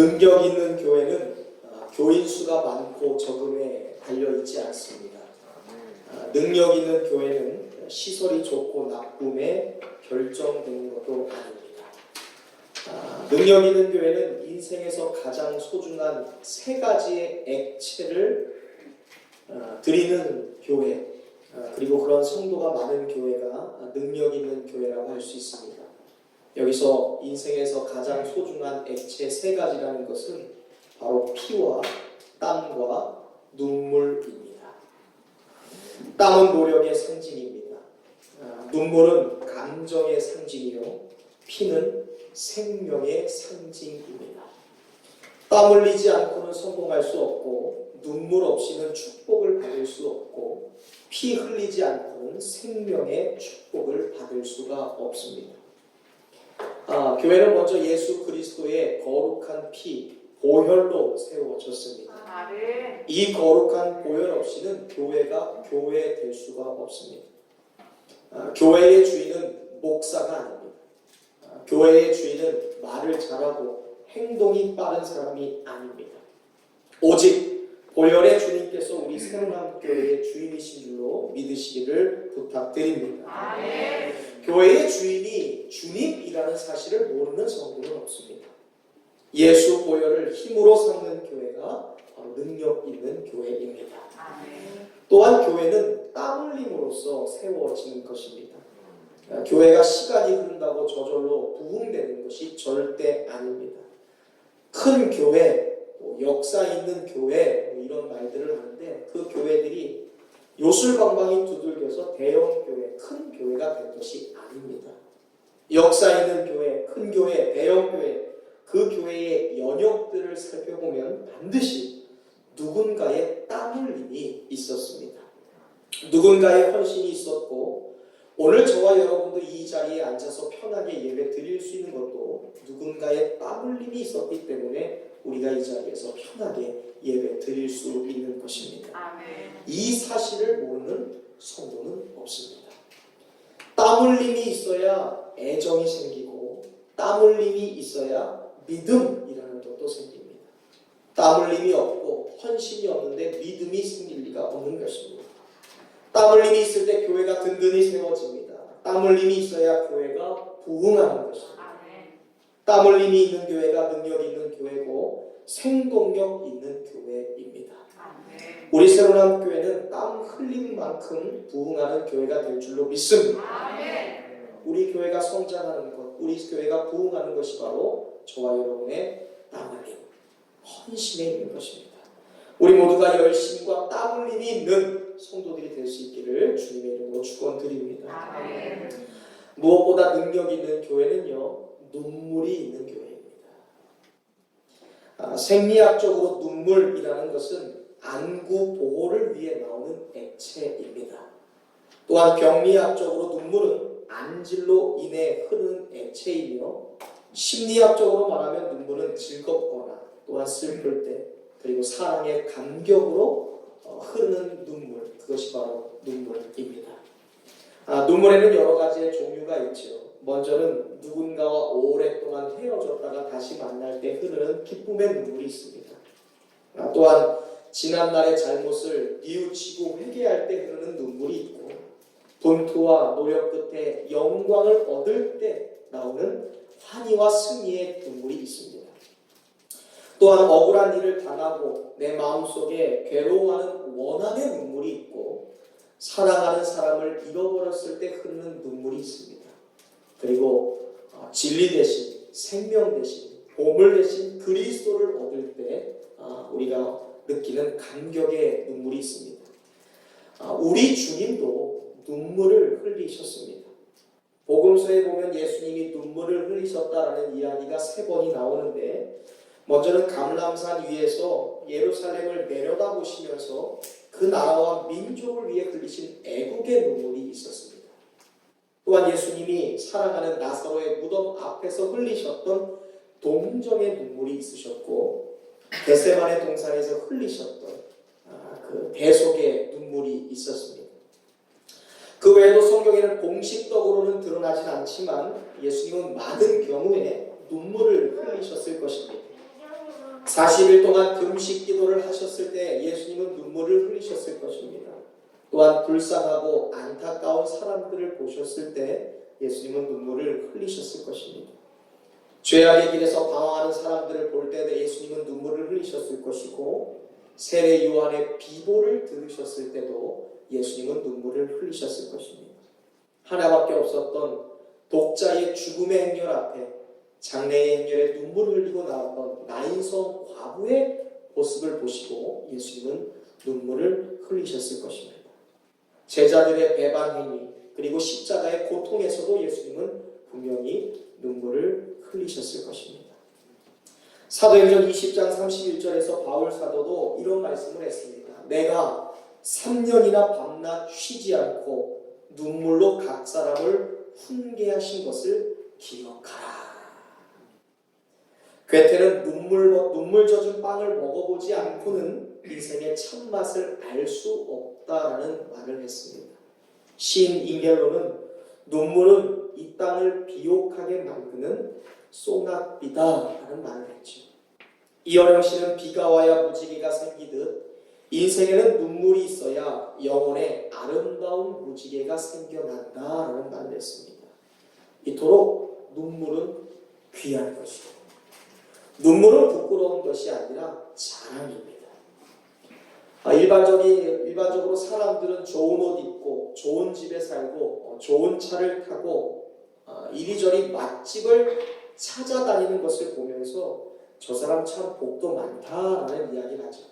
능력 있는 교회는 교인 수가 많고 적음에 달려있지 않습니다. 능력 있는 교회는 시설이 좋고 나쁨에 결정되는 것도 아닙니다. 능력 있는 교회는 인생에서 가장 소중한 세 가지의 액체를 드리는 교회, 그리고 그런 성도가 많은 교회가 능력 있는 교회라고 할 수 있습니다. 여기서 인생에서 가장 소중한 액체 세 가지라는 것은 바로 피와 땀과 눈물입니다. 땀은 노력의 상징입니다. 눈물은 감정의 상징이요, 피는 생명의 상징입니다. 땀 흘리지 않고는 성공할 수 없고, 눈물 없이는 축복을 받을 수 없고, 피 흘리지 않고는 생명의 축복을 받을 수가 없습니다. 교회는 먼저 예수 그리스도의 거룩한 피, 보혈로 세워졌습니다. 이 거룩한 보혈 없이는 교회가 교회 될 수가 없습니다. 교회의 주인은 목사가 아닙니다. 교회의 주인은 말을 잘하고 행동이 빠른 사람이 아닙니다. 오직 보혈의 주님께서 우리 새로운교회의 주인이신 줄로 믿으시기를 부탁드립니다. 아멘. 교회의 주인이 주님이라는 사실을 모르는 성도는 없습니다. 예수 보혈을 힘으로 삼는 교회가 바로 능력 있는 교회입니다. 아멘. 또한 교회는 땀 흘림으로써 세워지는 것입니다. 교회가 시간이 흐른다고 저절로 부흥되는 것이 절대 아닙니다. 큰 교회, 역사 있는 교회 이런 말들을 하는데, 그 교회들이 요술방방이 두들겨서 대형 교회, 큰 교회가 된 것이 아닙니다. 역사 있는 교회, 큰 교회, 대형 교회, 그 교회의 연역들을 살펴보면 반드시 누군가의 땀 흘림이 있었습니다. 누군가의 헌신이 있었고, 오늘 저와 여러분도 이 자리에 앉아서 편하게 예배 드릴 수 있는 것도 누군가의 땀 흘림이 있었기 때문에 우리가 이 자리에서 편하게 예배 드릴 수 있는 것입니다. 아멘. 이 사실을 모르는 성도는 없습니다. 땀 흘림이 있어야 애정이 생기고, 땀 흘림이 있어야 믿음이라는 것도 생깁니다. 땀 흘림이 없고 헌신이 없는데 믿음이 생길 리가 없는 것입니다. 땀 흘림이 있을 때 교회가 든든히 세워집니다. 땀 흘림이 있어야 교회가 부흥하는 것입니다. 땀 흘림이 있는 교회가 능력 있는 교회고 생동력 있는 교회입니다. 우리 새로운 교회는 땀 흘린 만큼 부흥하는 교회가 될 줄로 믿습니다. 우리 교회가 성장하는 것, 우리 교회가 부흥하는 것이 바로 저와 여러분의 땀 흘림, 헌신에 있는 것입니다. 우리 모두가 열심과 땀 흘림이 있는 성도들이 될 수 있기를 주님의 이름으로 축원드립니다. 무엇보다 능력 있는 교회는요, 눈물이 있는 교회입니다. 생리학적으로 눈물이라는 것은 안구 보호를 위해 나오는 액체입니다. 또한 병리학적으로 눈물은 안질로 인해 흐르는 액체이며, 심리학적으로 말하면 눈물은 즐겁거나 또한 슬플 때, 그리고 사랑의 감격으로 흐르는 눈물, 그것이 바로 눈물입니다. 눈물에는 여러 가지의 종류가 있죠. 먼저는 누군가와 오랫동안 헤어졌다가 다시 만날 때 흐르는 기쁨의 눈물이 있습니다. 또한 지난날의 잘못을 뉘우치고 회개할 때 흐르는 눈물이 있고, 분투와 노력 끝에 영광을 얻을 때 나오는 환희와 승리의 눈물이 있습니다. 또한 억울한 일을 당하고 내 마음속에 괴로워하는 원한의 눈물이 있고, 사랑하는 사람을 잃어버렸을 때 흐르는 눈물이 있습니다. 그리고 진리 대신, 생명 대신, 보물 대신 그리스도를 얻을 때 우리가 느끼는 감격의 눈물이 있습니다. 우리 주님도 눈물을 흘리셨습니다. 복음서에 보면 예수님이 눈물을 흘리셨다라는 이야기가 3번이 나오는데, 먼저는 감람산 위에서 예루살렘을 내려다보시면서 그 나라와 민족을 위해 흘리신 애국의 눈물이 있었습니다. 또한 예수님이 사랑하는 나사로의 무덤 앞에서 흘리셨던 동정의 눈물이 있으셨고, 겟세마네 동산에서 흘리셨던 그 대속의 눈물이 있었습니다. 그 외에도 성경에는 공식적으로는 드러나진 않지만 예수님은 많은 경우에 눈물을 흘리셨을 것입니다. 40일 동안 금식 기도를 하셨을 때 예수님은 눈물을 흘리셨을 것입니다. 또한 불쌍하고 안타까운 사람들을 보셨을 때 예수님은 눈물을 흘리셨을 것입니다. 죄악의 길에서 방황하는 사람들을 볼 때 예수님은 눈물을 흘리셨을 것이고, 세례 요한의 비보를 들으셨을 때도 예수님은 눈물을 흘리셨을 것입니다. 하나밖에 없었던 독자의 죽음의 행렬 앞에 장래의 행렬에 눈물을 흘리고 나왔던 나인성 과부의 모습을 보시고 예수님은 눈물을 흘리셨을 것입니다. 제자들의 배반 행위 그리고 십자가의 고통에서도 예수님은 분명히 눈물을 흘리셨을 것입니다. 사도행전 20장 31절에서 바울 사도도 이런 말씀을 했습니다. 내가 3년이나 밤낮 쉬지 않고 눈물로 각 사람을 훈계하신 것을 기억하라. 괴테는 눈물 젖은 빵을 먹어보지 않고는 인생의 참맛을 알 수 없다라는 말을 했습니다. 시인 잉겔로는 눈물은 이 땅을 비옥하게 만드는 소낙비다라는 말을 했죠. 이어령 씨는 비가 와야 무지개가 생기듯 인생에는 눈물이 있어야 영혼의 아름다운 무지개가 생겨난다라는 말을 했습니다. 이토록 눈물은 귀한 것이고 눈물은 부끄러운 것이 아니라 자랑입니다. 일반적으로 사람들은 좋은 옷 입고 좋은 집에 살고 좋은 차를 타고 이리저리 맛집을 찾아다니는 것을 보면서 저 사람 참 복도 많다라는 이야기를 하죠.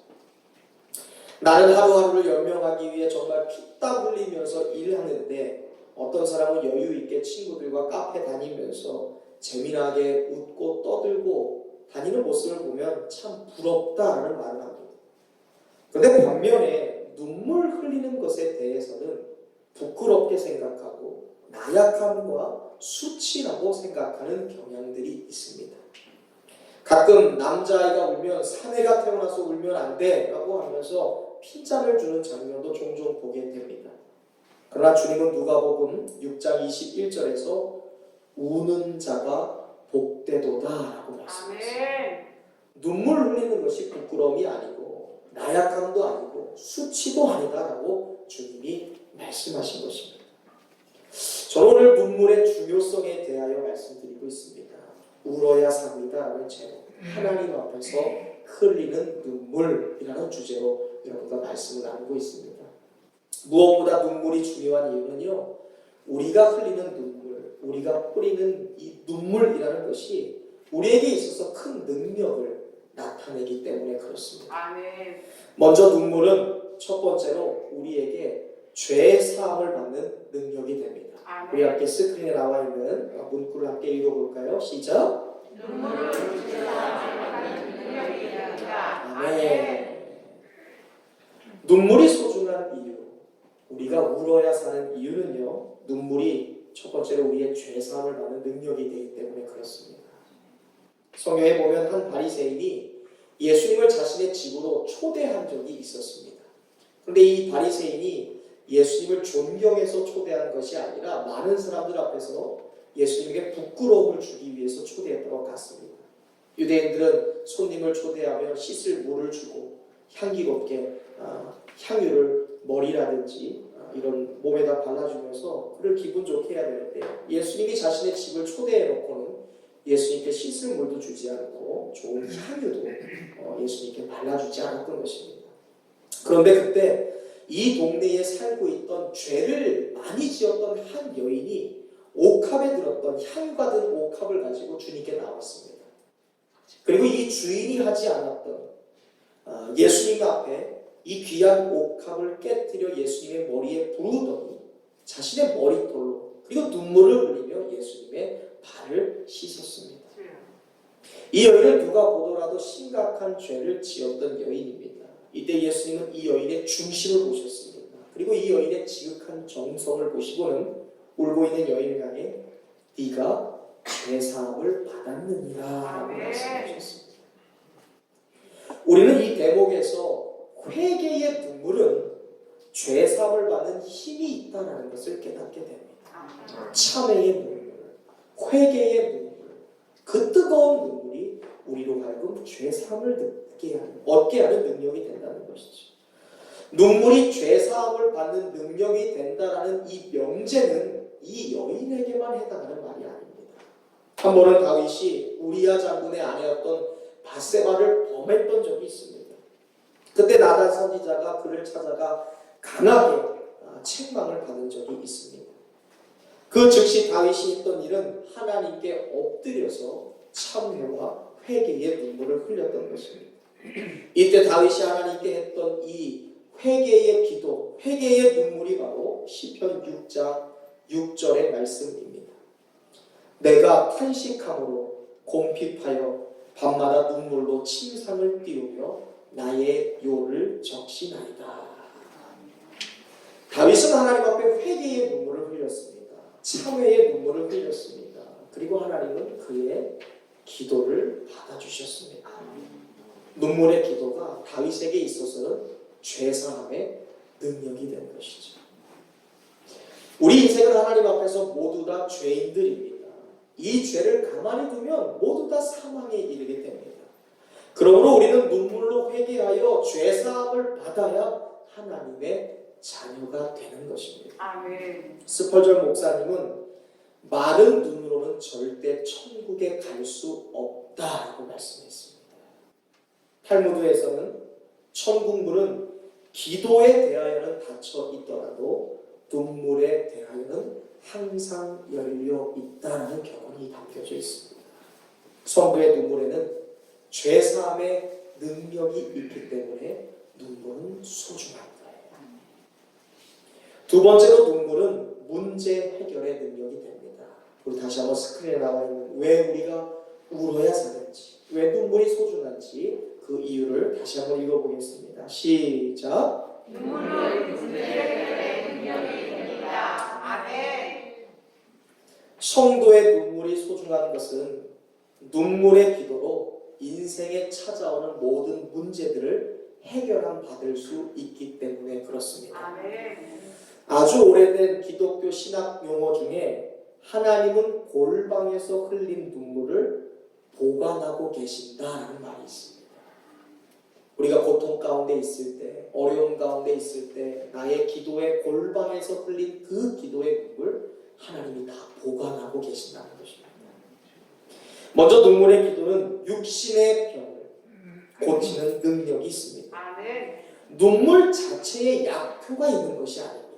나는 하루하루를 연명하기 위해 정말 피땀 흘리면서 일하는데 어떤 사람은 여유 있게 친구들과 카페 다니면서 재미나게 웃고 떠들고 다니는 모습을 보면 참 부럽다라는 말을 합니다. 그런데 반면에 눈물 흘리는 것에 대해서는 부끄럽게 생각하고 나약함과 수치라고 생각하는 경향들이 있습니다. 가끔 남자아이가 울면 사내가 태어나서 울면 안 돼 라고 하면서 핀잔을 주는 장면도 종종 보게 됩니다. 그러나 주님은 누가복음 6장 21절에서 우는 자가 복되도다 라고 말씀하셨습니다. 눈물 흘리는 것이 부끄러움이 아니고 나약함도 아니고 수치도 아니다라고 주님이 말씀하신 것입니다. 저는 오늘 눈물의 중요성에 대하여 말씀드리고 있습니다. 울어야 삽니다라는 제목, 하나님 앞에서 흘리는 눈물이라는 주제로 여러분과 말씀을 나누고 있습니다. 무엇보다 눈물이 중요한 이유는요, 우리가 흘리는 눈물, 우리가 뿌리는 이 눈물이라는 것이 우리에게 있어서 큰 능력을 나타내기 때문에 그렇습니다. 아멘. 먼저 눈물은 첫 번째로 우리에게 죄 사함을 받는 능력이 됩니다. 아멘. 우리 함께 스크린에 나와 있는 문구를 함께 읽어볼까요? 시작. 눈물은 죄 사함을 받는 능력이 있다. 아멘. 눈물이 소중한 이유, 우리가 울어야 사는 이유는요, 눈물이 첫 번째로 우리의 죄 사함을 받는 능력이 되기 때문에 그렇습니다. 성경에 보면 한 바리새인이 예수님을 자신의 집으로 초대한 적이 있었습니다. 그런데 이 바리새인이 예수님을 존경해서 초대한 것이 아니라 많은 사람들 앞에서 예수님에게 부끄러움을 주기 위해서 초대했던 것 같습니다. 유대인들은 손님을 초대하면 씻을 물을 주고 향기롭게 향유를 머리라든지 이런 몸에다 발라주면서 그를 기분 좋게 해야 되는데 예수님이 자신의 집을 초대해놓고는 예수님께 씻을 물도 주지 않고 좋은 향유도 예수님께 발라주지 않았던 것입니다. 그런데 그때 이 동네에 살고 있던 죄를 많이 지었던 한 여인이 옥합에 들었던 향유가 든 옥합을 가지고 주님께 나왔습니다. 그리고 이 주인이 하지 않았던 예수님 앞에 이 귀한 옥합을 깨뜨려 예수님의 머리에 부르더니 자신의 머리털로 그리고 눈물을 흘리며 예수님의 발을 씻었습니다. 이 여인은 누가 보더라도 심각한 죄를 지었던 여인입니다. 이때 예수님은 이 여인의 중심을 보셨습니다. 그리고 이 여인의 지극한 정성을 보시고는 울고 있는 여인을 향해 네가 죄사함을 받았느니라 라고 말씀하셨습니다. 우리는 이 대목에서 회개의 눈물은 죄사함을 받는 힘이 있다는 것을 깨닫게 됩니다. 참회의 눈물, 회개의 눈물, 그 뜨거운 눈물이 우리로 하여금 죄사함을 얻게 하는 능력이 된다는 것이죠. 눈물이 죄사함을 받는 능력이 된다라는 이 명제는 이 여인에게만 해당하는 말이 아닙니다. 한 번은 다윗이 우리야 장군의 아내였던 바세바를 범했던 적이 있습니다. 그때 나단 선지자가 그를 찾아가 강하게 책망을 받은 적이 있습니다. 그 즉시 다윗이 했던 일은 하나님께 엎드려서 참회와 회개의 눈물을 흘렸던 것입니다. 이때 다윗이 하나님께 했던 이 회개의 기도, 회개의 눈물이 바로 시편 6장 6절의 말씀입니다. 내가 탄식함으로 곰핍하여 밤마다 눈물로 침상을 띄우며 나의 요를 적시나이다. 다윗은 하나님 앞에 회개의 눈물을 흘렸습니다. 참회의 눈물을 흘렸습니다. 그리고 하나님은 그의 기도를 받아주셨습니다. 눈물의 기도가 다윗에게 있어서는 죄사함의 능력이 된 것이죠. 우리 인생은 하나님 앞에서 모두 다 죄인들입니다. 이 죄를 가만히 두면 모두 다 사망에 이르게 됩니다. 그러므로 우리는 눈물로 회개하여 죄사함을 받아야 하나님의 자녀가 되는 것입니다. 아멘. 스펄전 목사님은 마른 눈으로는 절대 천국에 갈 수 없다라고 말씀했습니다. 탈무드에서는 천국 문은 기도에 대하여는 닫혀 있더라도 눈물에 대하여는 항상 열려 있다는 교훈이 담겨져 있습니다. 성도의 눈물에는 죄사함의 능력이 있기 때문에 눈물은 소중한 거예요. 두 번째로 눈물은 문제 해결의 능력이 됩니다. 우리 다시 한번 스크린에 나와 있는 왜 우리가 울어야 사는지, 왜 눈물이 소중한지 그 이유를 다시 한번 읽어보겠습니다. 시작. 눈물은 문제 해결의 능력이 됩니다. 아멘. 성도의 눈물이 소중한 것은 눈물의 기도로 인생에 찾아오는 모든 문제들을 해결함 받을 수 있기 때문에 그렇습니다. 아멘. 아주 오래된 기독교 신학 용어 중에 하나님은 골방에서 흘린 눈물을 보관하고 계신다라는 말이 있습니다. 우리가 고통 가운데 있을 때, 어려움 가운데 있을 때 나의 기도의 골방에서 흘린 그 기도의 눈물 하나님이 다 보관하고 계신다는 것입니다. 먼저 눈물의 기도는 육신의 병을 고치는 능력이 있습니다. 아멘. 눈물 자체에 약효가 있는 것이 아닙니다.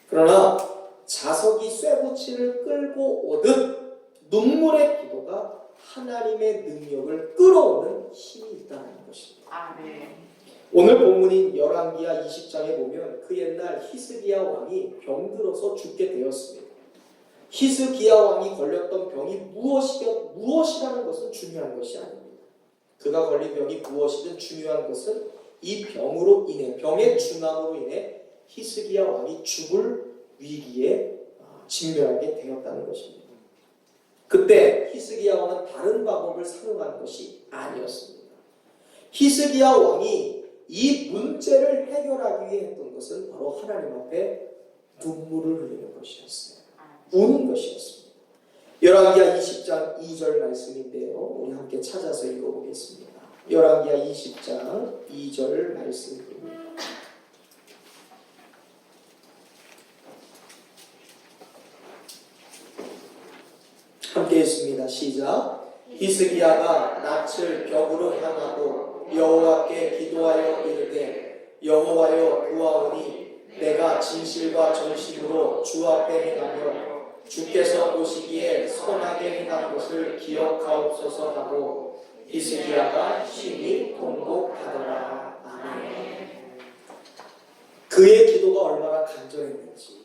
그러나 자석이 쇠붙이를 끌고 오듯 눈물의 기도가 하나님의 능력을 끌어오는 힘이 있다는 것입니다. 아멘. 오늘 본문인 열왕기하 20장에 보면 그 옛날 히스기야 왕이 병들어서 죽게 되었습니다. 히스기야 왕이 걸렸던 병이 무엇이라는 것은 중요한 것이 아닙니다. 그가 걸린 병이 무엇이든 중요한 것은 이 병으로 인해, 병의 중함으로 인해 히스기야 왕이 죽을 위기에 직면하게 되었다는 것입니다. 그때 히스기야 왕은 다른 방법을 사용한 것이 아니었습니다. 히스기야 왕이 이 문제를 해결하기 위해 했던 것은 바로 하나님 앞에 눈물을 흘리는 것이었어요. 우는 것이었습니다. 열왕기하 20장 2절 말씀인데요. 우리 함께 찾아서 읽어보겠습니다. 열왕기하 20장 2절 말씀입니다. 함께 읽습니다. 시작. 히스기야가 낯을 벽으로 향하고 여호와께 기도하여 이르되 여호와여 구하오니 내가 진실과 전심으로 주 앞에 행하며 주께서 보시기에 선하게 행한 것을 기억하옵소서 하고 히스기야가 심히 통곡하더라. 아멘. 그의 기도가 얼마나 간절했는지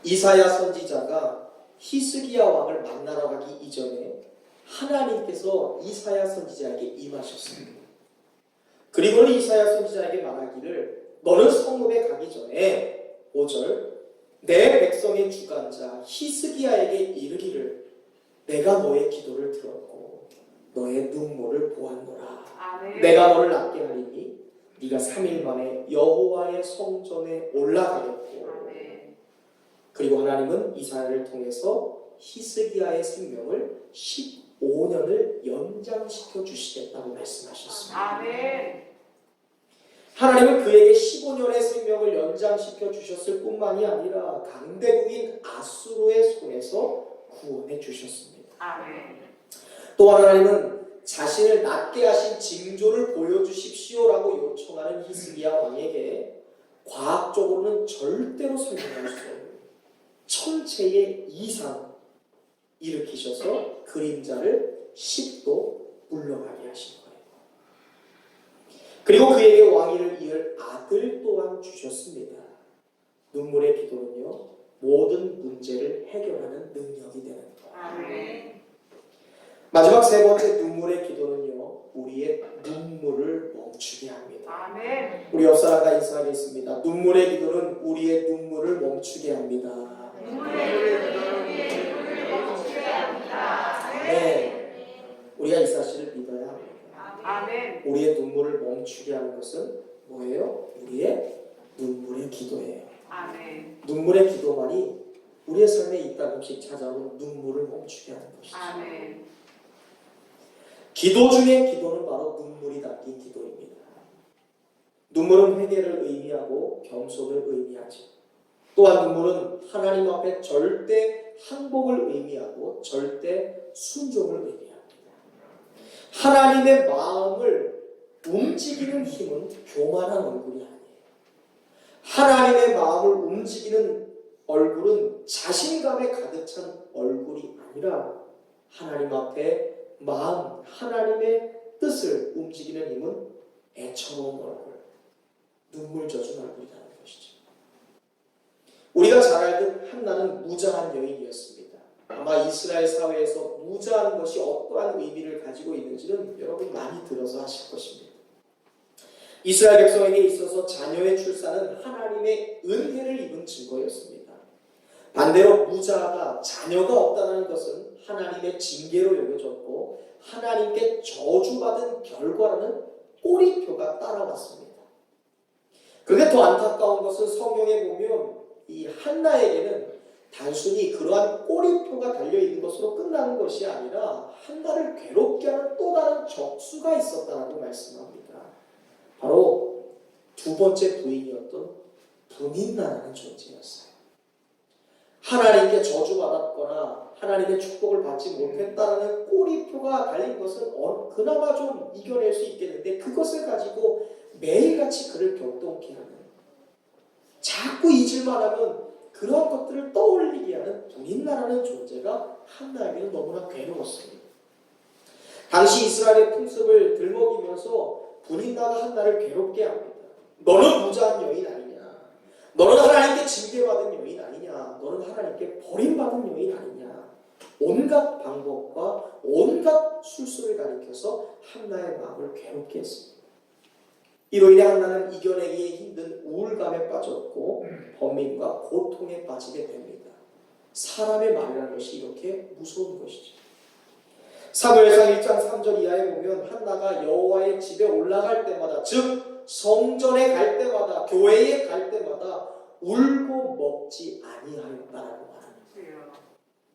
이사야 선지자가 히스기야 왕을 만나러 가기 이전에 하나님께서 이사야 선지자에게 임하셨습니다. 그리고는 이사야 선지자에게 말하기를 너는 성읍에 가기 전에 5절 내 백성의 주관자 히스기야에게 이르기를 내가 너의 기도를 들었고 너의 눈물을 보았노라. 아멘. 내가 너를 낫게 하리니 네가 3일 만에 여호와의 성전에 올라가겠고 아멘. 그리고 하나님은 이사야를 통해서 히스기야의 생명을 15년을 연장시켜 주시겠다고 말씀하셨습니다. 아멘. 하나님은 그에게 15년의 생명을 연장시켜 주셨을 뿐만이 아니라 강대국인 아수르의 손에서 구원해 주셨습니다. 아멘. 또 하나님은 자신을 낫게 하신 징조를 보여주십시오라고 요청하는 히스기야 왕에게 과학적으로는 절대로 설명할 수 없는 천체의 이상 일으키셔서 그림자를 10도 물러가게 하신 거예요. 그리고 그에게 왕위를 이을 아들 또한 주셨습니다. 눈물의 기도는요, 모든 문제를 해결하는 능력이 되는 거예요. 아멘. 마지막 세 번째 눈물의 기도는요, 우리의 눈물을 멈추게 합니다. 아멘. 우리 옆 사람과 인사하겠습니다. 눈물의 기도는 우리의 눈물을 멈추게 합니다. 네, 우리가 이 사실을 믿어야 합니다. 아멘. 우리의 눈물을 멈추게 하는 것은 뭐예요? 우리의 눈물의 기도예요. 아멘. 눈물의 기도만이 우리의 삶에 이따금씩 찾아오는 눈물을 멈추게 하는 것이죠. 아멘. 기도 중에 기도는 바로 눈물이 담긴 기도입니다. 눈물은 회개를 의미하고 겸손을 의미하죠. 또한 눈물은 하나님 앞에 절대 항복을 의미하고 절대 순종을 의미합니다. 하나님의 마음을 움직이는 힘은 교만한 얼굴이 아니에요. 하나님의 마음을 움직이는 얼굴은 자신감에 가득 찬 얼굴이 아니라 하나님 앞에 마음, 하나님의 뜻을 움직이는 힘은 애처로운 얼굴, 눈물 젖은 얼굴이라는 것이죠. 우리가 잘 알듯 한나는 무자한 여인이었습니다. 아마 이스라엘 사회에서 무자한 것이 어떠한 의미를 가지고 있는지는 여러분 많이 들어서 아실 것입니다. 이스라엘 백성에게 있어서 자녀의 출산은 하나님의 은혜를 입은 증거였습니다. 반대로 무자하다, 자녀가 없다는 것은 하나님의 징계로 여겨졌고 하나님께 저주받은 결과라는 꼬리표가 따라왔습니다. 그런데 더 안타까운 것은 성경에 보면 이 한나에게는 단순히 그러한 꼬리표가 달려있는 것으로 끝나는 것이 아니라 한나를 괴롭게 하는 또 다른 적수가 있었다고 말씀합니다. 바로 두 번째 부인이었던 분인나라는 존재였어요. 하나님께 저주받았거나 하나님의 축복을 받지 못했다는 꼬리표가 달린 것은 그나마 좀 이겨낼 수 있겠는데 그것을 가지고 매일같이 그를 격동케 하는, 자꾸 잊을만 하면 그런 것들을 떠올리게 하는 분인나라는 존재가 한나에게는 너무나 괴로웠습니다. 당시 이스라엘의 풍습을 들먹이면서 분인나가 한나를 괴롭게 합니다. 너는 무자한 여인 아니냐? 너는 하나님께 징계받은 여인 아니냐? 너는 하나님께 버림받은 여인 아니냐? 온갖 방법과 온갖 술수를 가리켜서 한나의 마음을 괴롭게 했습니다. 이로 인해 한나는 이겨내기 힘든 우울감에 빠졌고 번민과 고통에 빠지게 됩니다. 사람의 말이라는 것이 이렇게 무서운 것이죠. 사무엘상 1장 3절 이하에 보면 한나가 여호와의 집에 올라갈 때마다, 즉 성전에 갈 때마다, 교회에 갈 때마다 울고 먹지 아니하였다라고 말합니다.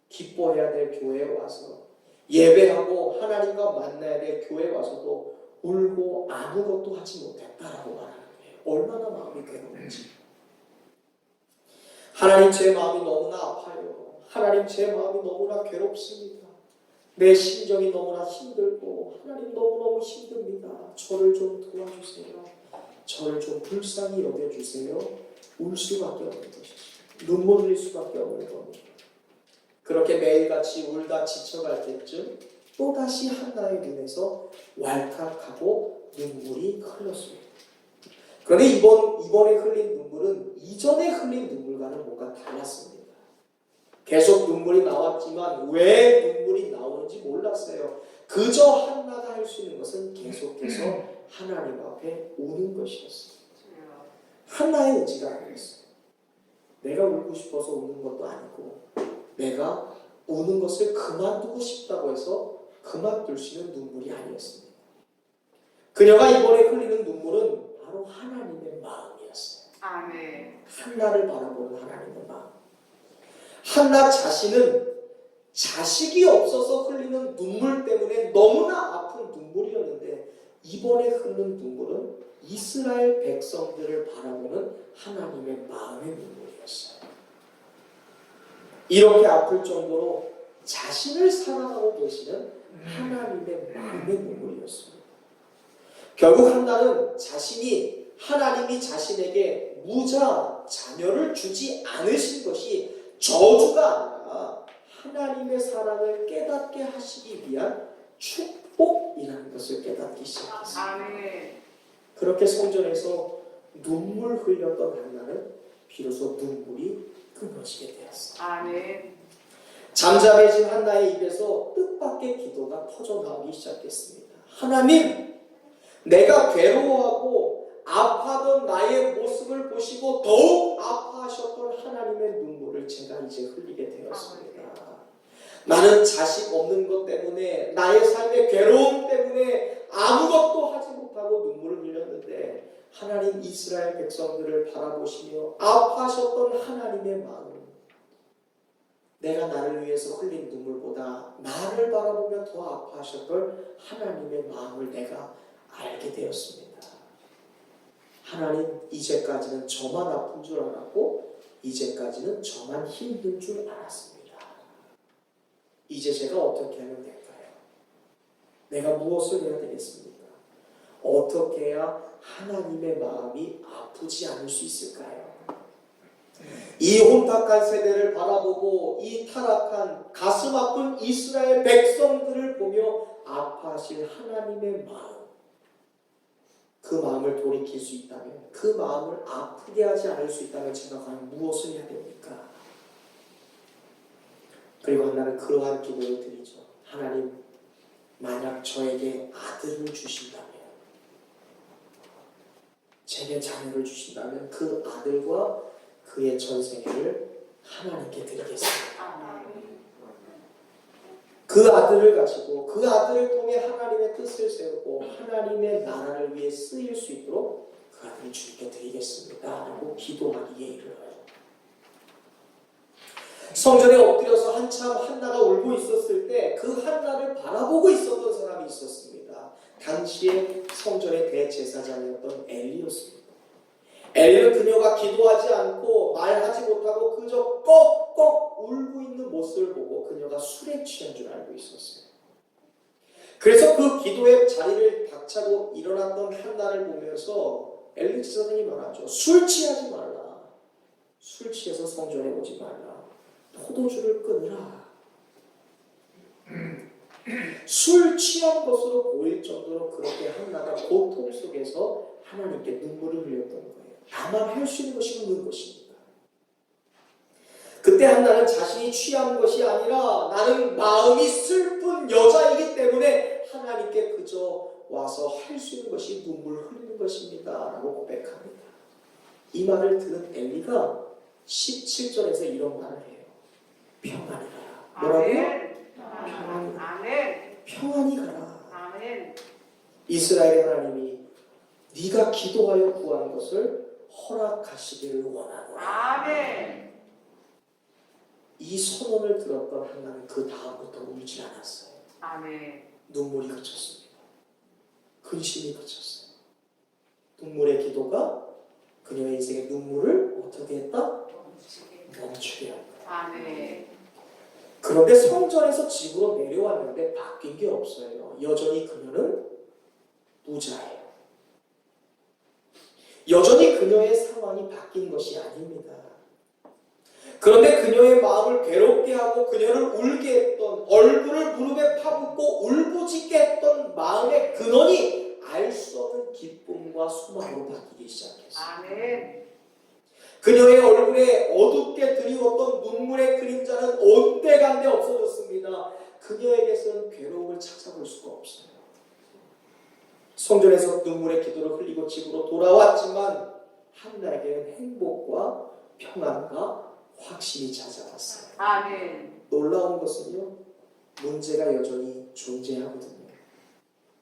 기뻐해야 될 교회에 와서 예배하고 하나님과 만나야 될 교회에 와서도 울고 아무것도 하지 못했다라고 말하는 거예요. 얼마나 마음이 괴로운지. 하나님, 제 마음이 너무나 아파요. 하나님, 제 마음이 너무나 괴롭습니다. 내 심정이 너무나 힘들고 하나님 너무너무 힘듭니다. 저를 좀 도와주세요. 저를 좀 불쌍히 여겨주세요. 울 수밖에 없는 것이죠. 눈물 흘릴 수밖에 없는 겁니다. 그렇게 매일같이 울다 지쳐갈 때쯤 또다시 한나의 눈에서 왈칵하고 눈물이 흘렀습니다. 그런데 이번에 흘린 눈물은 이전에 흘린 눈물과는 뭔가 달랐습니다. 계속 눈물이 나왔지만 왜 눈물이 나오는지 몰랐어요. 그저 한나가 할 수 있는 것은 계속해서 하나님 앞에 우는 것이었어요. 한나의 의지가 아니었어요. 내가 울고 싶어서 우는 것도 아니고 내가 우는 것을 그만두고 싶다고 해서 그만둘 수 있는 눈물이 아니었습니다. 그녀가 이번에 흘리는 눈물은 바로 하나님의 마음이었어요. 아멘. 한나를 바라보는 하나님의 마음. 한나 자신은 자식이 없어서 흘리는 눈물 때문에 너무나 아픈 눈물이었는데 이번에 흐르는 눈물은 이스라엘 백성들을 바라보는 하나님의 마음의 눈물이었어요. 이렇게 아플 정도로 자신을 사랑하고 계시는 하나님의 마음의 눈물이었습니다. 결국 한나는 자신이 하나님이 자신에게 무자 자녀를 주지 않으신 것이 저주가 아니라 하나님의 사랑을 깨닫게 하시기 위한 축복이라는 것을 깨닫기 시작했습니다. 아멘. 그렇게 성전에서 눈물 흘렸던 한나는 비로소 눈물이 끊어지게 되었습니다. 아멘. 잠잠해진 한나의 입에서 뜻밖의 기도가 터져나오기 시작했습니다. 하나님, 내가 괴로워하고 아파하던 나의 모습을 보시고 더욱 아파하셨던 하나님의 눈물을 제가 이제 흘리게 되었습니다. 나는 자식 없는 것 때문에, 나의 삶의 괴로움 때문에 아무것도 하지 못하고 눈물을 흘렸는데 하나님 이스라엘 백성들을 바라보시며 아파하셨던 하나님의 마음, 내가 나를 위해서 흘린 눈물보다 나를 바라보며 더 아파하셨던 하나님의 마음을 내가 알게 되었습니다. 하나님, 이제까지는 저만 아픈 줄 알았고 이제까지는 저만 힘든 줄 알았습니다. 이제 제가 어떻게 하면 될까요? 내가 무엇을 해야 되겠습니까? 어떻게 해야 하나님의 마음이 아프지 않을 수 있을까요? 이 혼탁한 세대를 바라보고 이 타락한 가슴 아픈 이스라엘 백성들을 보며 아파하실 하나님의 마음, 그 마음을 돌이킬 수 있다면, 그 마음을 아프게 하지 않을 수 있다면 제가 과연 무엇을 해야 됩니까? 그리고 하나는 그러한 기도를 드리죠. 하나님, 만약 저에게 아들을 주신다면, 제게 자녀를 주신다면 그 아들과 그의 전생애를 하나님께 드리겠습니다. 그 아들을 가지고 그 아들을 통해 하나님의 뜻을 세우고 하나님의 나라를 위해 쓰일 수 있도록 그 아들을 주님께 드리겠습니다 라고 기도하기에 이르러요. 성전에 엎드려서 한참 한나가 울고 있었을 때 그 한나를 바라보고 있었던 사람이 있었습니다. 당시에 성전의 대제사장이었던 엘리였습니다. 엘리는 그녀가 기도하지 않고 말하지 못하고 그저 꺽꺽 울고 있는 모습을 보고 그녀가 술에 취한 줄 알고 있었어요. 그래서 그 기도의 자리를 박차고 일어났던 한나를 보면서 엘리 제사장이 말하죠. 술 취하지 말라. 술 취해서 성전에 오지 말라. 포도주를 끊으라. 술 취한 것으로 보일 정도로 그렇게 한나가 고통 속에서 하나님께 눈물을 흘렸던 거예요. 나만 할 수 있는 것이 없는 것입니다. 그때 한나는 자신이 취한 것이 아니라 나는 마음이 슬픈 여자이기 때문에 하나님께 그저 와서 할 수 있는 것이 눈물을 흘리는 것입니다 라고 고백합니다. 이 말을 들은 엘리가 17절에서 이런 말을 해요. 평안히 가라. 뭐라고요? 평안히 가라. 평안히 가라. 아멘. 이스라엘의 하나님이 네가 기도하여 구한 것을 허락하시기를 원하노라. 아멘. 이 선언을 들었던 한나는 그 다음부터 울지 않았어요. 아멘. 눈물이 그쳤습니다. 근심이 그쳤어요. 눈물의 기도가 그녀의 인생의 눈물을 어떻게 했다? 멈추게 한다. 아멘. 그런데 성전에서 집으로 내려왔는데 바뀐 게 없어요. 여전히 그녀는 무자예요. 여전히 그녀의 상황이 바뀐 것이 아닙니다. 그런데 그녀의 마음을 괴롭게 하고 그녀를 울게 했던, 얼굴을 무릎에 파묻고 울부짖게 했던 마음의 근원이 알 수 없는 기쁨과 소망으로 바뀌기 시작했어요. 아멘. 그녀의 얼굴에 어둡게 드리웠던 눈물의 그림자는 온데간데 없어졌습니다. 그녀에게서는 괴로움을 찾아볼 수가 없어요. 성전에서 눈물의 기도를 흘리고 집으로 돌아왔지만 한나에게는 행복과 평안과 확신이 찾아왔어요. 아멘. 놀라운 것은요, 문제가 여전히 존재하거든요.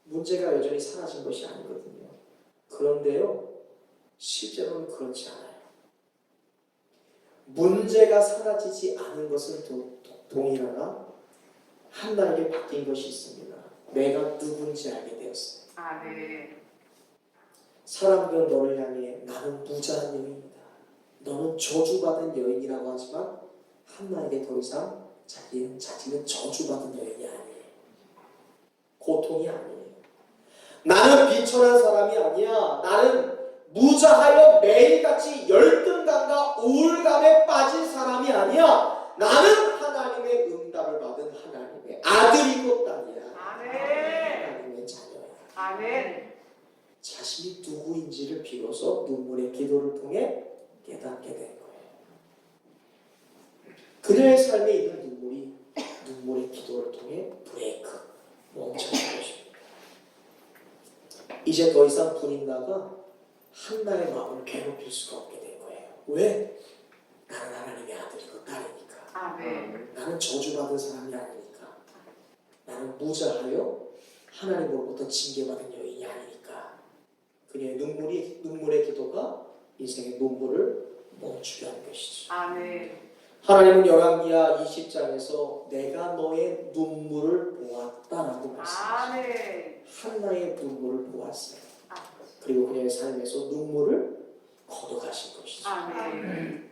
문제가 여전히 사라진 것이 아니거든요. 그런데요, 실제로는 그렇지 않아요. 문제가 사라지지 않은 것은 동일하나 한나에게 바뀐 것이 있습니다. 내가 누군지 알게 되었어요. 아멘. 사람들은 너를 향해 나는 무자한 여인이다, 너는 저주받은 여인이라고 하지만 한나에게 더 이상 자기는 저주받은 여인이 아니에요. 고통이 아니에요. 나는 비천한 사람이 아니야. 나는 무자하여 매일같이 열등감과 우울감에 빠진 사람이 아니야. 나는 하나님의 응답을 받은 하나님의 아들이고 딸이야. 하나님의 자녀야. 아멘. 자신이 누구인지를 비로소 눈물의 기도를 통해 깨닫게 된 거예요. 그녀의 삶에 있는 눈물이 눈물의 기도를 통해 브레이크, 멈춰진 것입니다. 이제 더 이상 분인나가 한나의 마음을 괴롭힐 수가 없게 된 거예요. 왜? 나는 하나님의 아들이고 딸이니까. 아멘. 나는 저주받은 사람이 아니니까. 나는 무자하여 하나님으로부터 징계받은 여인이 아니니까. 그녀의 눈물의 기도가 인생의 눈물을 멈추게 한 것이죠. 아멘. 하나님은 열왕기하 20장에서 내가 너의 눈물을 보았다라고 말씀하셨어요. 아멘. 한나의 눈물을 보았어요. 아, 그리고 그녀의 삶에서 눈물을 거둬가신 것이죠. 아멘.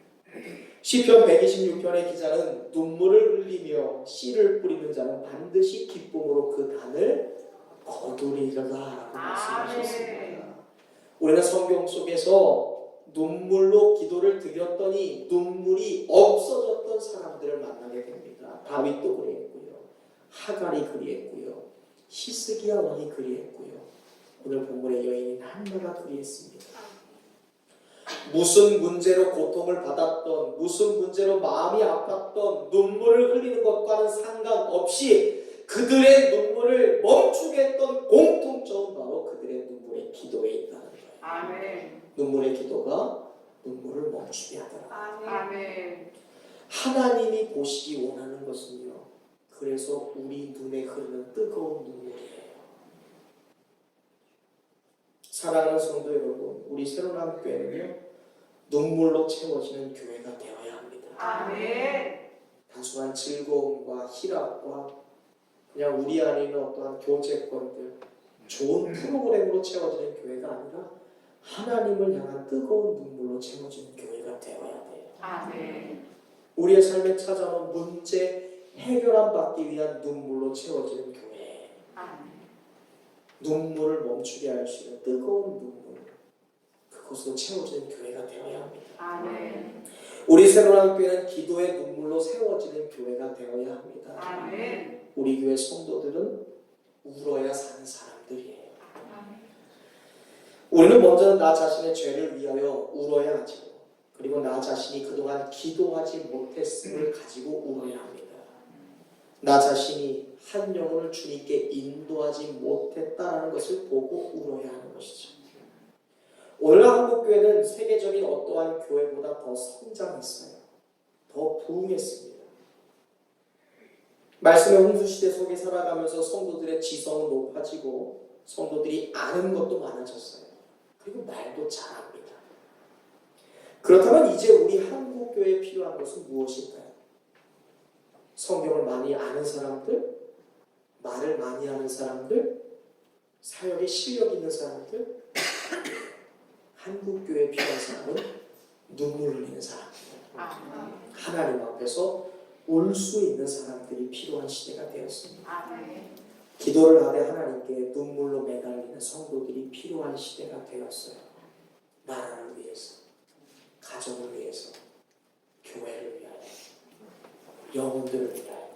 시편 126편의 기자는 눈물을 흘리며 씨를 뿌리는 자는 반드시 기쁨으로 그 단을 거두리라라고 말씀하셨습니다. 우리는 성경 속에서 눈물로 기도를 드렸더니 눈물이 없어졌던 사람들을 만나게 됩니다. 다윗도 그리했고요, 하갈이 그리했고요, 히스기야 왕이 그리했고요, 오늘 본문의 여인인 한나가 그리했습니다. 무슨 문제로 고통을 받았던, 무슨 문제로 마음이 아팠던, 눈물을 흘리는 것과는 상관없이 그들의 눈물을 멈추게 했던 공통점은 바로 그들의 눈물의 기도에 있다는 거예요. 아멘. 눈물의 기도가 눈물을 멈추게 하더라. 아멘. 하나님이 보시기 원하는 것은요, 그래서 우리 눈에 흐르는 뜨거운 눈물이에요. 사랑하는 성도 여러분, 우리 새로운 교회는요, 눈물로 채워지는 교회가 되어야 합니다. 아멘. 단순한 즐거움과 희락과 그냥 우리 안에 있는 어떠한 교제권들, 좋은 프로그램으로 채워지는 교회가 아니라 하나님을 향한 뜨거운 눈물로 채워지는 교회가 되어야 돼요. 아멘. 우리의 삶에 찾아오는 문제 해결함 받기 위한 눈물로 채워지는 교회, 아멘. 눈물을 멈추게 할 수 있는 뜨거운 눈물, 그것으로 채워지는 교회가 되어야 합니다. 아멘. 우리 새로운 교회는 기도의 눈물로 세워지는 교회가 되어야 합니다. 아멘. 우리 교회 성도들은 울어야 사는 사람들이에요. 우리는 먼저 나 자신의 죄를 위하여 울어야 하죠. 그리고 나 자신이 그동안 기도하지 못했음을 가지고 울어야 합니다. 나 자신이 한 영혼을 주님께 인도하지 못했다는 것을 보고 울어야 하는 것이죠. 오늘 한국교회는 세계적인 어떠한 교회보다 더 성장했어요. 더 부흥했습니다. 말씀의 홍수시대 속에 살아가면서 성도들의 지성은 높아지고 성도들이 아는 것도 많아졌어요. 그리고 말도 잘합니다. 그렇다면 이제 우리 한국교회에 필요한 것은 무엇일까요? 성경을 많이 아는 사람들, 말을 많이 하는 사람들, 사역에 실력 있는 사람들. 한국교회에 필요한 사람은 눈물 흘리는 사람들, 하나님 앞에서 울 수 있는 사람들이 필요한 시대가 되었습니다. 아멘. 기도를 하되 하나님께 눈물로 매달리는 성도들이 필요한 시대가 되었어요. 나라를 위해서, 가정을 위해서, 교회를 위하여, 영혼들을 위하여.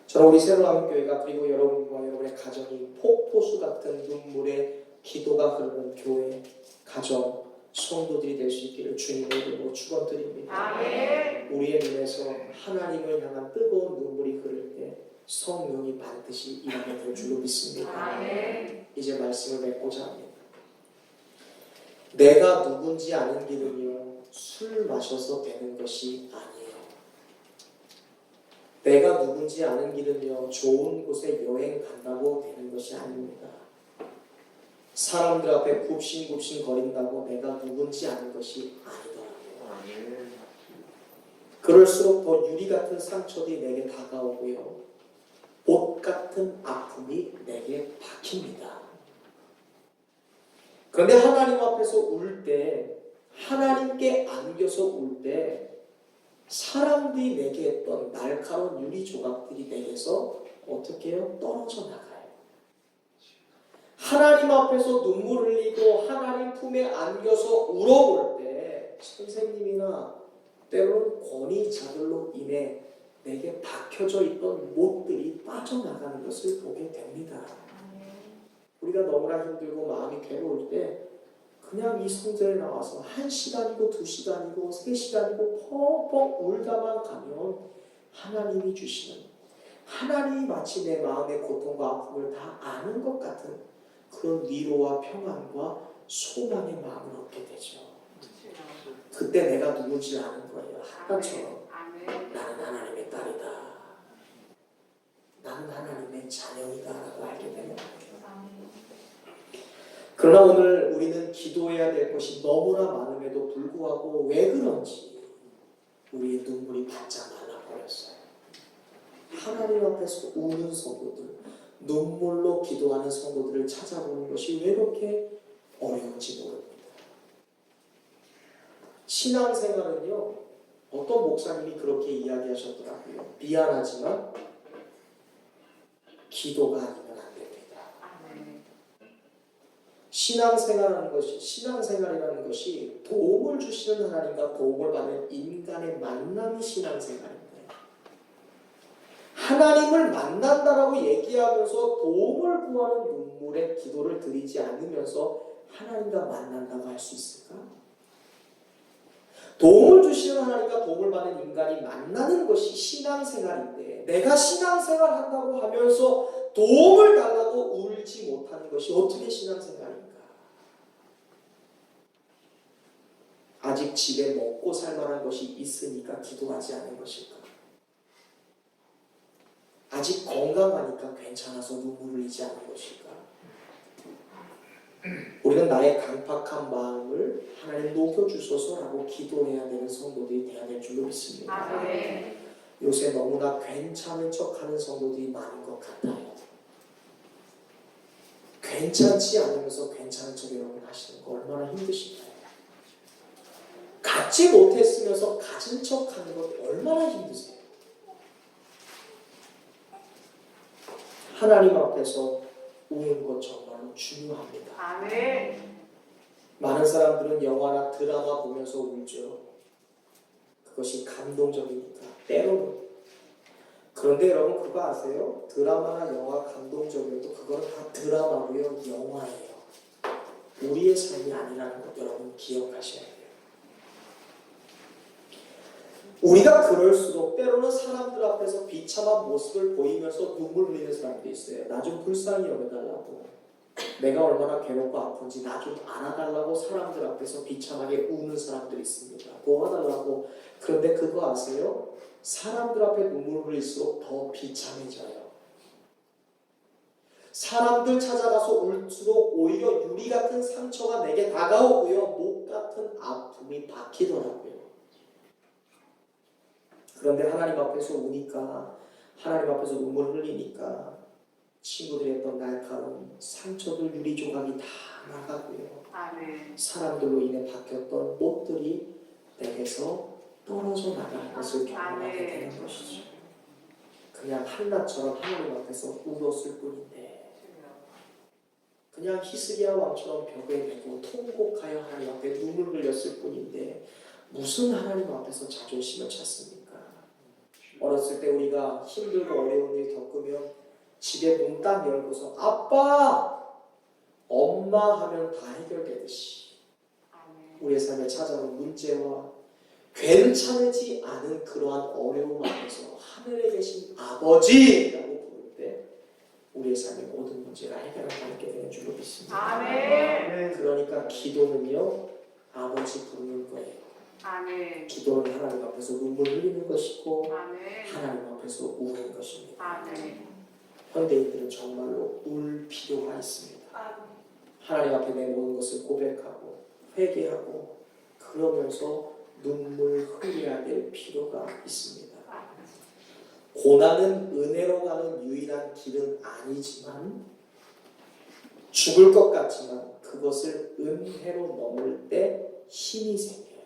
저는 우리 새로운 교회가, 그리고 여러분과 여러분의 가정이 폭포수 같은 눈물의 기도가 흐르는 교회, 가정, 성도들이 될 수 있기를 주님의 이름으로 축원드립니다. 아멘. 우리의 눈에서 하나님을 향한 뜨거운 눈물이 흐를 때 성령이 반드시 일하게 될 줄로 믿습니다. 아멘. 이제 말씀을 맺고자 합니다. 내가 누군지 아는 길은요, 술 마셔서 되는 것이 아니에요. 내가 누군지 아는 길은요, 좋은 곳에 여행 간다고 되는 것이 아닙니다. 사람들 앞에 굽신굽신 거린다고 내가 누군지 아는 것이 아니더라고요. 그럴수록 더 유리 같은 상처들이 내게 다가오고요. 못 같은 아픔이 내게 박힙니다. 그런데 하나님 앞에서 울 때, 하나님께 안겨서 울 때, 사람들이 내게 했던 날카로운 유리 조각들이 내게서 어떻게 해요? 떨어져 나가요. 하나님 앞에서 눈물 흘리고 하나님 품에 안겨서 울어볼 때 선생님이나 때로는 권위자들로 인해 내게 박혀져 있던 못들이 빠져나가는 것을 보게 됩니다. 우리가 너무나 힘들고 마음이 괴로울 때 그냥 이 성전에 나와서 1시간이고 2시간이고 3시간이고 펑펑 울다만 가면 하나님이 주시는, 하나님이 마치 내 마음의 고통과 아픔을 다 아는 것 같은 그런 위로와 평안과 소망의 마음을 얻게 되죠. 그때 내가 누군지 아는 거예요. 하나처럼 나는 하나님의 딸이다. 나는 하나님의 자녀이다 라고 알게 되는 거예요. 그러나 오늘 우리는 기도해야 될 것이 너무나 많음에도 불구하고 왜 그런지 우리의 눈물이 바짝 말라버렸어요. 하나님 앞에서 우는 성도들, 눈물로 기도하는 성도들을 찾아보는 것이 왜 그렇게 어려운지 모릅니다. 신앙생활은요, 어떤 목사님이 그렇게 이야기하셨더라고요. 미안하지만 기도가 아니면 안 됩니다. 신앙생활이라는 것이 도움을 주시는 하나님과 도움을 받는 인간의 만남이 신앙생활입니다. 하나님을 만난다라고 얘기하면서 도움을 구하는 눈물의 기도를 드리지 않으면서 하나님과 만난다고 할 수 있을까? 도움을 주시는 하나님과 도움을 받는 인간이 만나는 것이 신앙생활인데 내가 신앙생활 한다고 하면서 도움을 달라고 울지 못하는 것이 어떻게 신앙생활인가? 아직 집에 먹고 살 만한 것이 있으니까 기도하지 않는 것일까? 아직 건강하니까 괜찮아서 눈물 흘리지 않는 것일까? 우리는 나의 강팍한 마음을 하나님 녹여주소서라고 기도해야 되는 성도들이 되어야 될 줄로 믿습니다. 아멘. 요새 너무나 괜찮은 척하는 성도들이 많은 것 같아요. 괜찮지 않으면서 괜찮은 척 여러분 하시는 거 얼마나 힘드실까요? 갖지 못했으면서 가진 척하는 것 얼마나 힘드세요? 하나님 앞에서 우는 것 정말로 중요합니다. 아멘. 많은 사람들은 영화나 드라마 보면서 울죠. 그것이 감동적이니까 때로는. 그런데 여러분 그거 아세요? 드라마나 영화 감동적이어도 그거는 다 드라마고요, 영화예요. 우리의 삶이 아니라는 것 여러분 기억하셔야 돼요. 우리가 그럴수록 때로는 사람들 앞에서 비참한 모습을 보이면서 눈물 흘리는 사람도 있어요. 나 좀 불쌍히 여겨달라고, 내가 얼마나 괴롭고 아픈지 나 좀 알아달라고 사람들 앞에서 비참하게 우는 사람들이 있습니다. 도와달라고. 그런데 그거 아세요? 사람들 앞에 눈물을 흘릴수록 더 비참해져요. 사람들 찾아가서 울수록 오히려 유리 같은 상처가 내게 다가오고요, 목 같은 아픔이 박히더라고요. 그런데 하나님 앞에서 우니까, 하나님 앞에서 눈물 흘리니까 친구들이 했던 날카로운 상처들, 유리 조각이 다 나가고요. 아멘. 사람들로 인해 박혔던 못들이 내게서 떨어져 나가는 것을 경험하게 되는 것이죠. 그냥 한나처럼 하나님 앞에서 울었을 뿐인데, 그냥 히스기야 왕처럼 벽에 대고 통곡하여 하나님 앞에 눈물 흘렸을 뿐인데 무슨 하나님 앞에서 자존심을 찾습니까? 어렸을 때 우리가 힘들고 어려운 일 겪으면 집에 문 딱 열고서 아빠, 엄마 하면 다 해결되듯이 우리의 삶에 찾아오는 문제와 괜찮지 않은 그러한 어려움 앞에서 하늘에 계신 아버지라고 부를 때 우리의 삶의 모든 문제가 해결을 받게 되는 줄로 믿습니다. 아멘. 그러니까 기도는요, 아버지 부르는 거예요. 아멘. 기도는 하나님 앞에서 눈물 흘리는 것이고 아멘. 하나님 앞에서 우는 것입니다. 아멘. 현대인들은 정말로 울 필요가 있습니다. 하나님 앞에 내 모든 것을 고백하고 회개하고 그러면서 눈물 흘려야 될 필요가 있습니다. 고난은 은혜로 가는 유일한 길은 아니지만 죽을 것 같지만 그것을 은혜로 넘을 때 힘이 생겨요.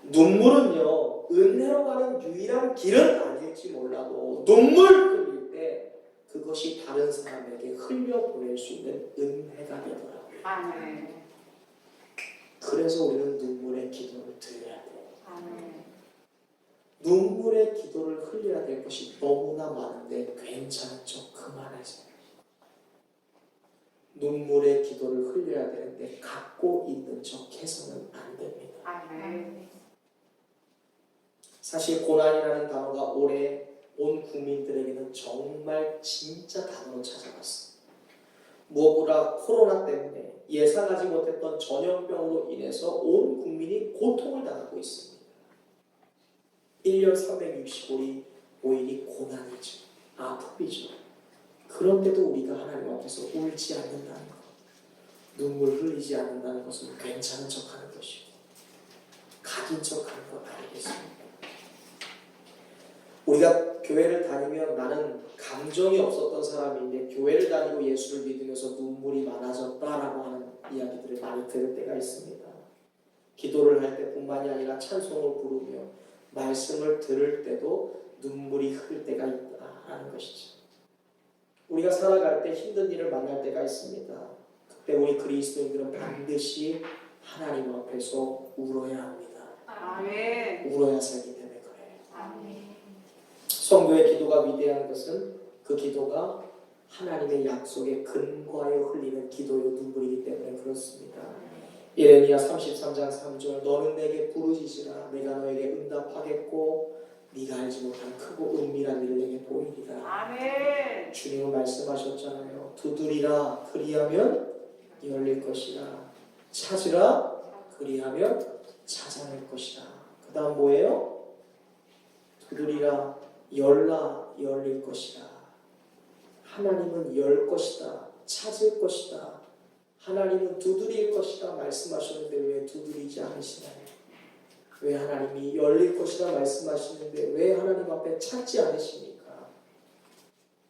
눈물은요, 은혜로 가는 유일한 길은 아닐지 몰라도 눈물 흘릴 때 그것이 다른 사람에게 흘려보낼 수 있는 은혜가 되더라고요. 그래서 우리는 눈물의 기도를 드려야 돼요. 눈물의 기도를 흘려야 될 것이 너무나 많은데 괜찮죠? 그만하세요. 눈물의 기도를 흘려야 되는데 갖고 있는 척 해서는 안 됩니다. 사실 고난이라는 단어가 올해 온 국민들에게는 정말 진짜 단어로 찾아갔어요. 무엇보다 코로나 때문에 예상하지 못했던 전염병으로 인해서 온 국민이 고통을 당하고 있습니다. 1년 365일이 고난이죠. 아픔이죠. 그런데도 우리가 하나님 앞에서 울지 않는다는 것, 눈물 흘리지 않는다는 것은 괜찮은 척하는 것이고 각인 척하는 것 아니겠습니까? 우리가 교회를 다니면 나는 감정이 없었던 사람인데 교회를 다니고 예수를 믿으면서 눈물이 많아졌다라고 하는 이야기들을 많이 들을 때가 있습니다. 기도를 할 때뿐만이 아니라 찬송을 부르며 말씀을 들을 때도 눈물이 흐를 때가 있다라는 것이죠. 우리가 살아갈 때 힘든 일을 만날 때가 있습니다. 그때 우리 그리스도인들은 반드시 하나님 앞에서 울어야 합니다. 울어야 살기 때문에 그래요. 성도의 기도가 위대한 것은 그 기도가 하나님의 약속에 근거하여 흘리는 기도의 눈물이기 때문에 그렇습니다. 예레미야 33장 3절 너는 내게 부르짖으라 내가 너에게 응답하겠고 네가 알지 못한 크고 은밀한 일을 내게 보이리라. 주님은 말씀하셨잖아요. 두드리라 그리하면 열릴 것이라 찾으라 그리하면 찾아낼 것이라. 그 다음 뭐예요? 두드리라 열라 열릴 것이라. 하나님은 열 것이다 찾을 것이다 하나님은 두드릴 것이다 말씀하셨는데 왜 두드리지 않으시나요? 왜 하나님이 열릴 것이다 말씀하시는데 왜 하나님 앞에 찾지 않으십니까?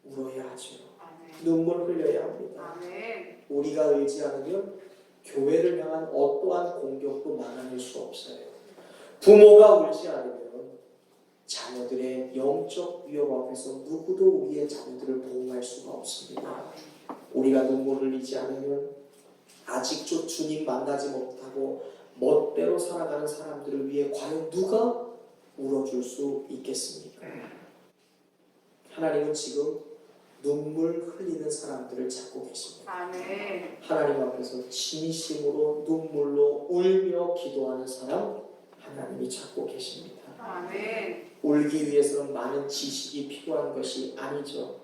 울어야 하죠. 눈물 흘려야 합니다. 우리가 울지 않으면 교회를 향한 어떠한 공격도 막아낼 수 없어요. 부모가 울지 않으면 자녀들의 영적 위협 앞에서 누구도 우리의 자녀들을 보호할 수가 없습니다. 우리가 눈물 흘리지 않으면 아직도 주님 만나지 못하고 멋대로 살아가는 사람들을 위해 과연 누가 울어줄 수 있겠습니까? 하나님은 지금 눈물 흘리는 사람들을 찾고 계십니다. 하나님 앞에서 진심으로 눈물로 울며 기도하는 사람 하나님이 찾고 계십니다. 울기 위해서는 많은 지식이 필요한 것이 아니죠.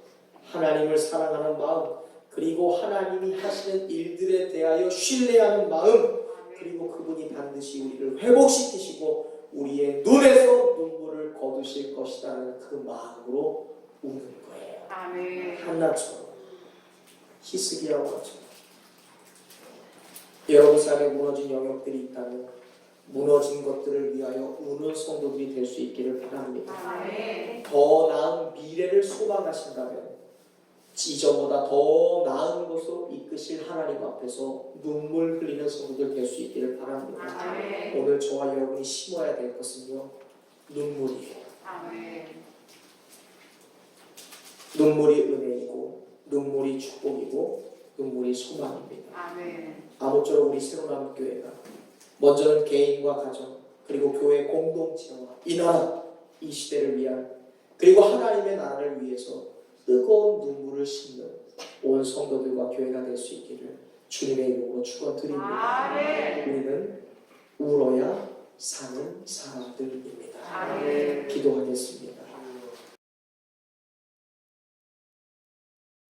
하나님을 사랑하는 마음, 그리고 하나님이 하시는 일들에 대하여 신뢰하는 마음, 그리고 그분이 반드시 우리를 회복시키시고 우리의 눈에서 눈물을 거두실 것이라는 그 마음으로 우는 거예요. 한나처럼, 히스기야와 같이. 여러분 삶에 무너진 영역들이 있다면 무너진 것들을 위하여 우는 성도들이 될 수 있기를 바랍니다. 더 나은 미래를 소망하신다면 이전보다 더 나은 곳으로 이끄실 하나님 앞에서 눈물 흘리는 성도들 될 수 있기를 바랍니다. 오늘 저와 여러분이 심어야 될 것은요, 눈물이에요. 눈물이 은혜이고 눈물이 축복이고 눈물이 소망입니다. 아무쪼록 우리 새로남교회가 먼저는 개인과 가정 그리고 교회 공동체와 이 나라 이 시대를 위한 그리고 하나님의 나라를 위해서 뜨거운 눈물을 싣는 온 성도들과 교회가 될 수 있기를 주님의 이름으로 축원드립니다. 우리는 울어야 사는 사람들입니다. 기도하겠습니다.